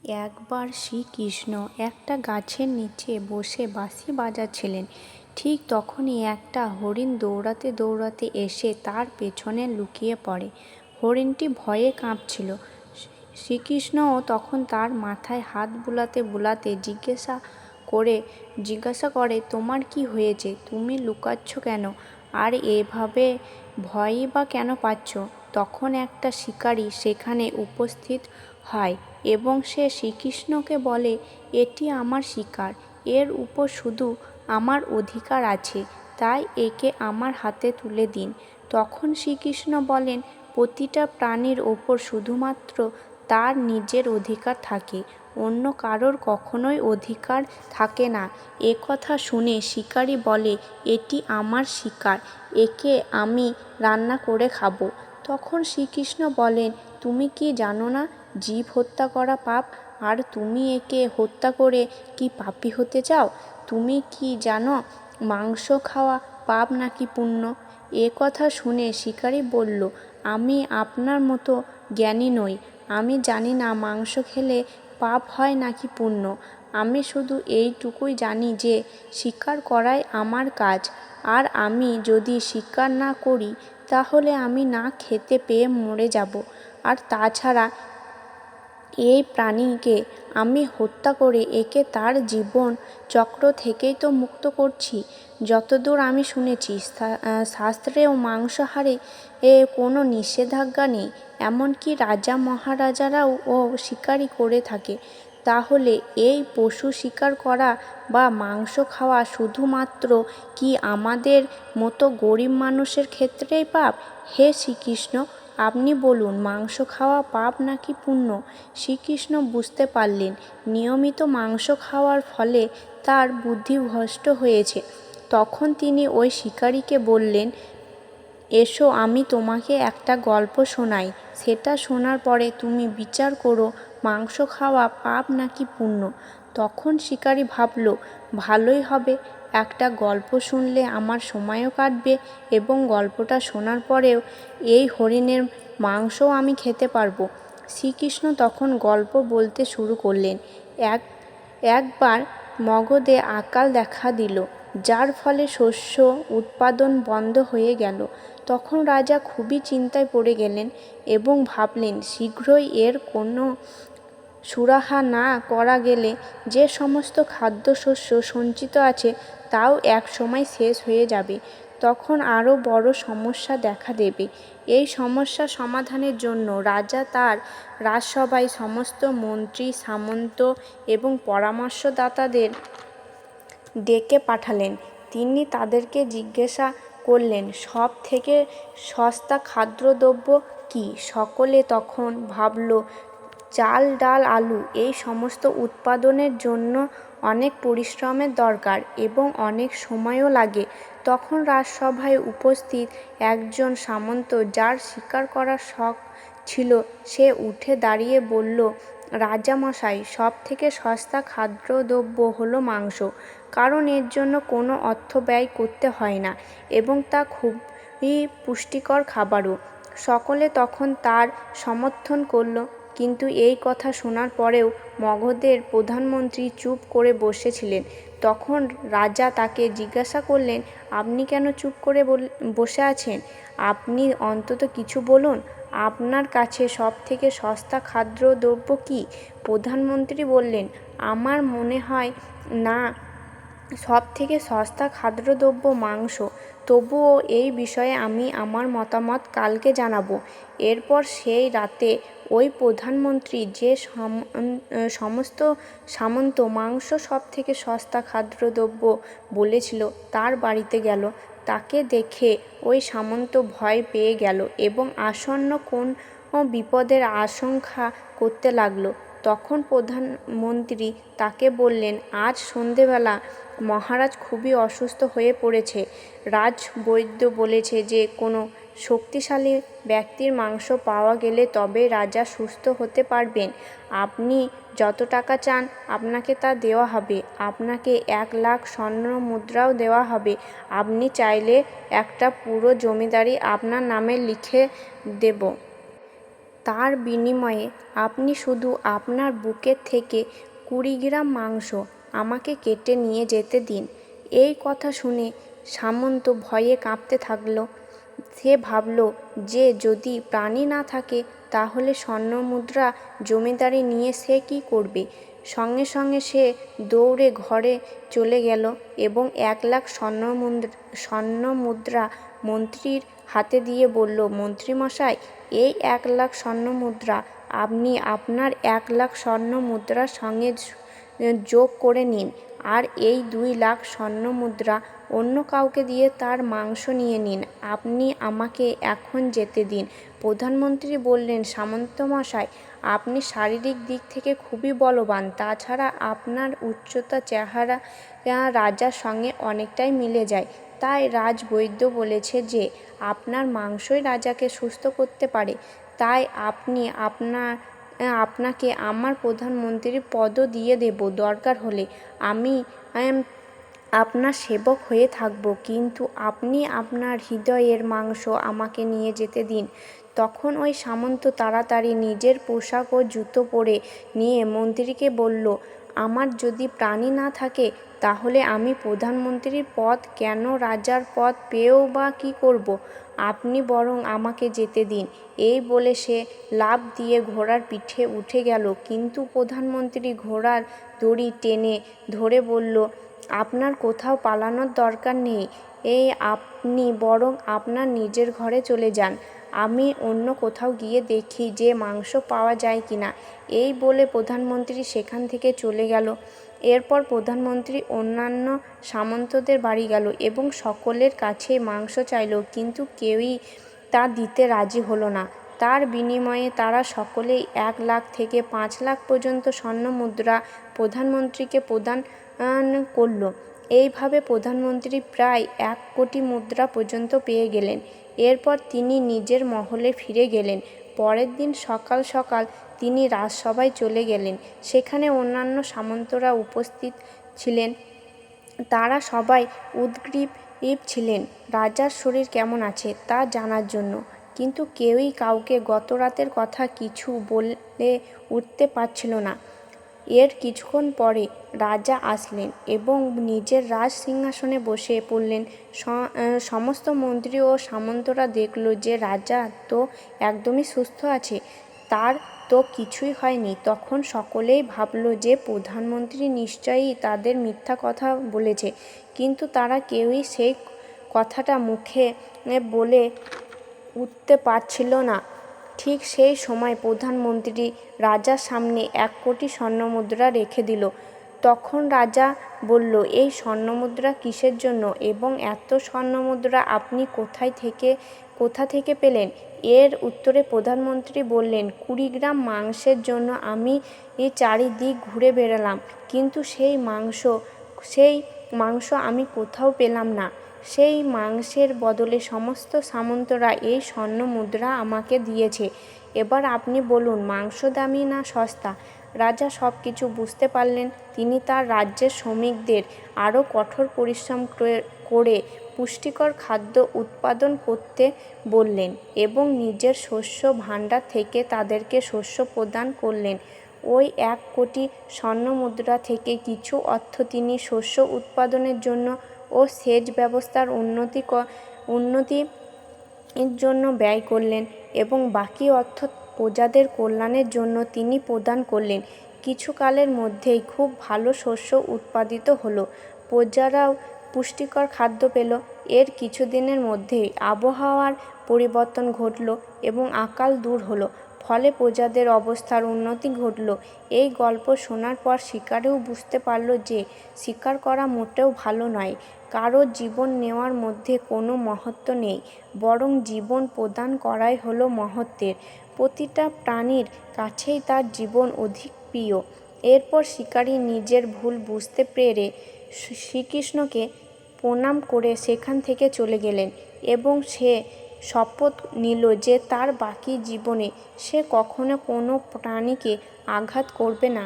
একবার শ্রীকৃষ্ণ একটা গাছের নিচে বসে বাঁশি বাজাচ্ছিলেন। ঠিক তখনই একটা হরিণ দৌড়াতে দৌড়াতে এসে তার পেছনে লুকিয়ে পড়ে। হরিণটি ভয়ে কাঁপছিল। শ্রীকৃষ্ণও তখন তার মাথায় হাত বুলাতে বুলাতে জিজ্ঞাসা করে, তোমার কি হয়েছে? তুমি লুকাচ্ছ কেন? আর এভাবে ভয়ই বা কেন পাচ্ছ? তখন একটা শিকারী সেখানে উপস্থিত হয় এবং সে শ্রীকৃষ্ণকে বলে, এটি আমার শিকার, এর উপর শুধু আমার অধিকার আছে, তাই একে আমার হাতে তুলে দিন। তখন শ্রীকৃষ্ণ বলেন, প্রতিটা প্রাণীর ওপর শুধুমাত্র তার নিজের অধিকার থাকে, অন্য কারোর কখনোই অধিকার থাকে না। কথা শুনে শিকারী বলে, এটি আমার শিকার, একে আমি রান্না করে খাবো। তখন শ্রীকৃষ্ণ বলেন, তুমি কি জানো না জীব হত্যা করা পাপ? আর তুমি একে হত্যা করে কি পাপী হতে চাও? তুমি কি জানো মাংস খাওয়া পাপ নাকি পুণ্য? কথা শুনে শিকারী বলল, আমি আপনার মতো জ্ঞানী নই, আমি জানি না মাংস খেলে পাপ হয় নাকি পুণ্য। আমি শুধু এইটুকুই জানি যে শিকার করাই আমার কাজ, আর আমি যদি শিকার না করি তাহলে আমি না খেতে পেয়ে মরে যাব। আর তাছাড়া এই প্রাণীকে আমি হত্যা করে একে তার জীবন চক্র থেকেই তো মুক্ত করছি। যতদূর আমি শুনেছি শাস্ত্রেও মাংসাহারে কোনো নিষেধাজ্ঞা নেই, এমনকি রাজা মহারাজারাও শিকারই করে থাকে। তাহলে এই পশু শিকার করা বা মাংস খাওয়া শুধুমাত্র কি আমাদের মতো গরিব মানুষের ক্ষেত্রেই পাপ? হে শ্রীকৃষ্ণ, আপনি বলুন, মাংস খাওয়া পাপ নাকি পুণ্য? শ্রীকৃষ্ণ বুঝতে পারলেন নিয়মিত মাংস খাওয়ার ফলে তার বুদ্ধি ভ্রষ্ট হয়েছে। তখন তিনি ওই শিকারীকে বললেন, এসো আমি তোমাকে একটা গল্প শোনাই, সেটা শোনার পরে তুমি বিচার করো মাংস খাওয়া পাপ নাকি পুণ্য। তখন শিকারী ভাবল, ভালোই হবে, একটা গল্প শুনলে আমার সময়ও কাটবে এবং গল্পটা শোনার পরেও এই হরিণের মাংসও আমি খেতে পারবো। শ্রীকৃষ্ণ তখন গল্প বলতে শুরু করলেন। একবার মগধে আকাল দেখা দিল, যার ফলে শস্য উৎপাদন বন্ধ হয়ে গেল। তখন রাজা খুবই চিন্তায় পড়ে গেলেন এবং ভাবলেন, শীঘ্রই এর কোনো সুরাহা না করা গেলে যে সমস্ত খাদ্যশস্য সঞ্চিত আছে তাও এক সময় শেষ হয়ে যাবে। তখন আরও বড় সমস্যা দেখা দেবে। এই সমস্যা সমাধানের জন্য রাজা তার রাজসভায় সমস্ত মন্ত্রী, সামন্ত এবং পরামর্শদাতাদের ডেকে পাঠালেন। তিনি তাদেরকে জিজ্ঞাসা করলেন, সব থেকে সস্তা খাদ্যদ্রব্য কী? সকলে তখন ভাবল, চাল, ডাল, আলু। এই সমস্ত উৎপাদনের জন্য অনেক পরিশ্রমের দরকার এবং অনেক সময়ও লাগে। তখন রাজসভায় উপস্থিত একজন সামন্ত, যার শিকার করার শখ ছিল, সে উঠে দাঁড়িয়ে বলল, রাজামশাই, সব থেকে সস্তা খাদ্যদ্রব্য হলো মাংস, কারণ এর জন্য কোনো অর্থ ব্যয় করতে হয় না এবং তা খুবই পুষ্টিকর খাবারও। সকলে তখন তার সমর্থন করল। কিন্তু এই কথা শোনার পরেও মগধের প্রধানমন্ত্রী চুপ করে বসেছিলেন। তখন রাজা তাকে জিজ্ঞাসা করলেন, আপনি কেন চুপ করে বসে আছেন? আপনি অন্তত কিছু বলুন, আপনার কাছে সব থেকে সস্তা খাদ্যদ্রব্য কী? প্রধানমন্ত্রী বললেন, আমার মনে হয় না সব থেকে সস্তা খাদ্যদ্রব্য মাংস, তবুও এই বিষয়ে আমি আমার মতামত কালকে জানাবো। এরপর সেই রাতে ওই প্রধানমন্ত্রী যে সমস্ত সামন্ত মাংস সব থেকে সস্তা খাদ্যদ্রব্য বলেছিল তার বাড়িতে গেল। তাকে দেখে ওই সামন্ত ভয় পেয়ে গেল এবং আসন্ন কোন বিপদের আশঙ্কা করতে লাগলো। তখন প্রধানমন্ত্রী তাকে বললেন, আজ সন্ধেবেলা মহারাজ খুবই অসুস্থ হয়ে পড়েছে। রাজবৈদ্য বলেছে যে কোনো শক্তিশালী ব্যক্তির মাংস পাওয়া গেলে তবে রাজা সুস্থ হতে পারবেন। আপনি যত টাকা চান আপনাকে তা দেওয়া হবে। আপনাকে 1,00,000 স্বর্ণ মুদ্রাও দেওয়া হবে। আপনি চাইলে একটা পুরো জমিদারি আপনার নামে লিখে দেব। তার বিনিময়ে আপনি শুধু আপনার বুকের থেকে 20 গ্রাম মাংস আমাকে কেটে নিয়ে যেতে দিন। এই কথা শুনে সামন্ত ভয়ে কাঁপতে থাকল। সে ভাবল যে যদি প্রাণী না থাকে তাহলে স্বর্ণমুদ্রা জমিদারি নিয়ে সে কী করবে। সঙ্গে সঙ্গে সে দৌড়ে ঘরে চলে গেল এবং 1 লাখ স্বর্ণমুদ্রা মন্ত্রীর হাতে দিয়ে বলল, মন্ত্রীমশাই, এই 1 লাখ স্বর্ণমুদ্রা আপনি আপনার 1 লাখ স্বর্ণমুদ্রার সঙ্গে যোগ করে নিন, আর এই 2 লাখ স্বর্ণমুদ্রা অন্য কাউকে দিয়ে তার মাংস নিয়ে নিন। আপনি আমাকে এখন যেতে দিন। প্রধানমন্ত্রী বললেন, সামন্তমশাই, আপনি শারীরিক দিক থেকে খুবই বলবান, তাছাড়া আপনার উচ্চতা চেহারা রাজার সঙ্গে অনেকটাই মিলে যায়। তাই রাজবৈদ্য বলেছে যে আপনার মাংসই রাজাকে সুস্থ করতে পারে। তাই আপনাকে আমার প্রধানমন্ত্রীর পদও দিয়ে দেব। দরকার হলে আমি আপনার সেবক হয়ে থাকব, কিন্তু আপনি আপনার হৃদয়ের মাংস আমাকে নিয়ে যেতে দিন। তখন ওই সামন্ত তাড়াতাড়ি নিজের পোশাক ও জুতো পরে নিয়ে মন্ত্রীকে বলল, আমার যদি প্রাণী না থাকে তাহলে আমি প্রধানমন্ত্রীর পদ কেন, রাজার পদ পেয়েও বা কী করব? আপনি বরং আমাকে যেতে দিন। এই বলে সে লাফ দিয়ে ঘোড়ার পিঠে উঠে গেল, কিন্তু প্রধানমন্ত্রী ঘোড়ার দড়ি টেনে ধরে বলল, আপনার কোথাও পালানোর দরকার নেই, আপনি বরং আপনার নিজের ঘরে চলে যান। আমি অন্য কোথাও গিয়ে দেখি যে মাংস পাওয়া যায় কিনা। এই বলে প্রধানমন্ত্রী সেখান থেকে চলে গেল। এরপর প্রধানমন্ত্রী অন্যান্য সামন্তদের বাড়ি গেল এবং সকলের কাছেই মাংস চাইল, কিন্তু কেউই তা দিতে রাজি হলো না। তার বিনিময়ে তারা সকলেই 1 লাখ থেকে 5 লাখ পর্যন্ত স্বর্ণমুদ্রা প্রধানমন্ত্রীকে প্রদান করল। এইভাবে প্রধানমন্ত্রী প্রায় 1 কোটি মুদ্রা পর্যন্ত পেয়ে গেলেন। এরপর তিনি নিজের মহলে ফিরে গেলেন। পরের দিন সকাল সকাল তিনি রাজসভায় চলে গেলেন। সেখানে অন্যান্য সামন্তরা উপস্থিত ছিলেন। তারা সবাই উদগ্রীব ছিলেন রাজার শরীর কেমন আছে তা জানার জন্য, কিন্তু কেউই কাউকে গত রাতের কথা কিছু বলে উঠতে পারছিল না। এর কিছুক্ষণ পরে রাজা আসলেন এবং নিজের রাজ সিংহাসনে বসে পড়লেন। সমস্ত মন্ত্রী ও সামন্তরা দেখল যে রাজা তো একদমই সুস্থ আছে, তার তো কিছুই হয়নি। তখন সকলেই ভাবল যে প্রধানমন্ত্রী নিশ্চয়ই তাদের মিথ্যা কথা বলেছে, কিন্তু তারা কেউই সেই কথাটা মুখে বলে উঠতে পারছিল না। ঠিক সেই সময় প্রধানমন্ত্রী রাজার সামনে 1 কোটি স্বর্ণমুদ্রা রেখে দিল। তখন রাজা বলল, এই স্বর্ণমুদ্রা কিসের জন্য এবং এত স্বর্ণমুদ্রা আপনি কোথা থেকে পেলেন? এর উত্তরে প্রধানমন্ত্রী বললেন, 20 গ্রাম মাংসের জন্য আমি চারিদিক ঘুরে বেড়ালাম, কিন্তু সেই মাংস আমি কোথাও পেলাম না। সেই মাংসের বদলে সমস্ত সামন্তরা এই স্বর্ণমুদ্রা আমাকে দিয়েছে। এবার আপনি বলুন, মাংস দামি না সস্তা? রাজা সব কিছু বুঝতে পারলেন। তিনি তার রাজ্যের শ্রমিকদের আরও কঠোর পরিশ্রম করে পুষ্টিকর খাদ্য উৎপাদন করতে বললেন এবং নিজের শস্য ভাণ্ডার থেকে তাদেরকে শস্য প্রদান করলেন। ওই 1 কোটি স্বর্ণমুদ্রা থেকে কিছু অর্থ তিনি শস্য উৎপাদনের জন্য ও সেচ ব্যবস্থার উন্নতির জন্য ব্যয় করলেন এবং বাকি অর্থ প্রজাদের কল্যাণের জন্য তিনি প্রদান করলেন। কিছুকালের মধ্যেই খুব ভালো শস্য উৎপাদিত হলো, প্রজারাও পুষ্টিকর খাদ্য পেল। এর কিছুদিনের মধ্যেই আবহাওয়ার পরিবর্তন ঘটল এবং আকাল দূর হলো, ফলে প্রজাদের অবস্থার উন্নতি ঘটল। এই গল্প শোনার পর শিকারিও বুঝতে পারল যে শিকার করা মোটেও ভালো নয়। কারো জীবন নেওয়ার মধ্যে কোনো মহত্ত্ব নেই, বরং জীবন প্রদান করাই হলো মহত্ত্বের। প্রতিটা প্রাণীর কাছেই তার জীবন অধিক প্রিয়। এরপর শিকারি নিজের ভুল বুঝতে পেরে শ্রীকৃষ্ণকে প্রণাম করে সেখান থেকে চলে গেলেন এবং সে শপথ নিল যে তার বাকি জীবনে সে কখনো কোনো প্রাণীকে আঘাত করবে না।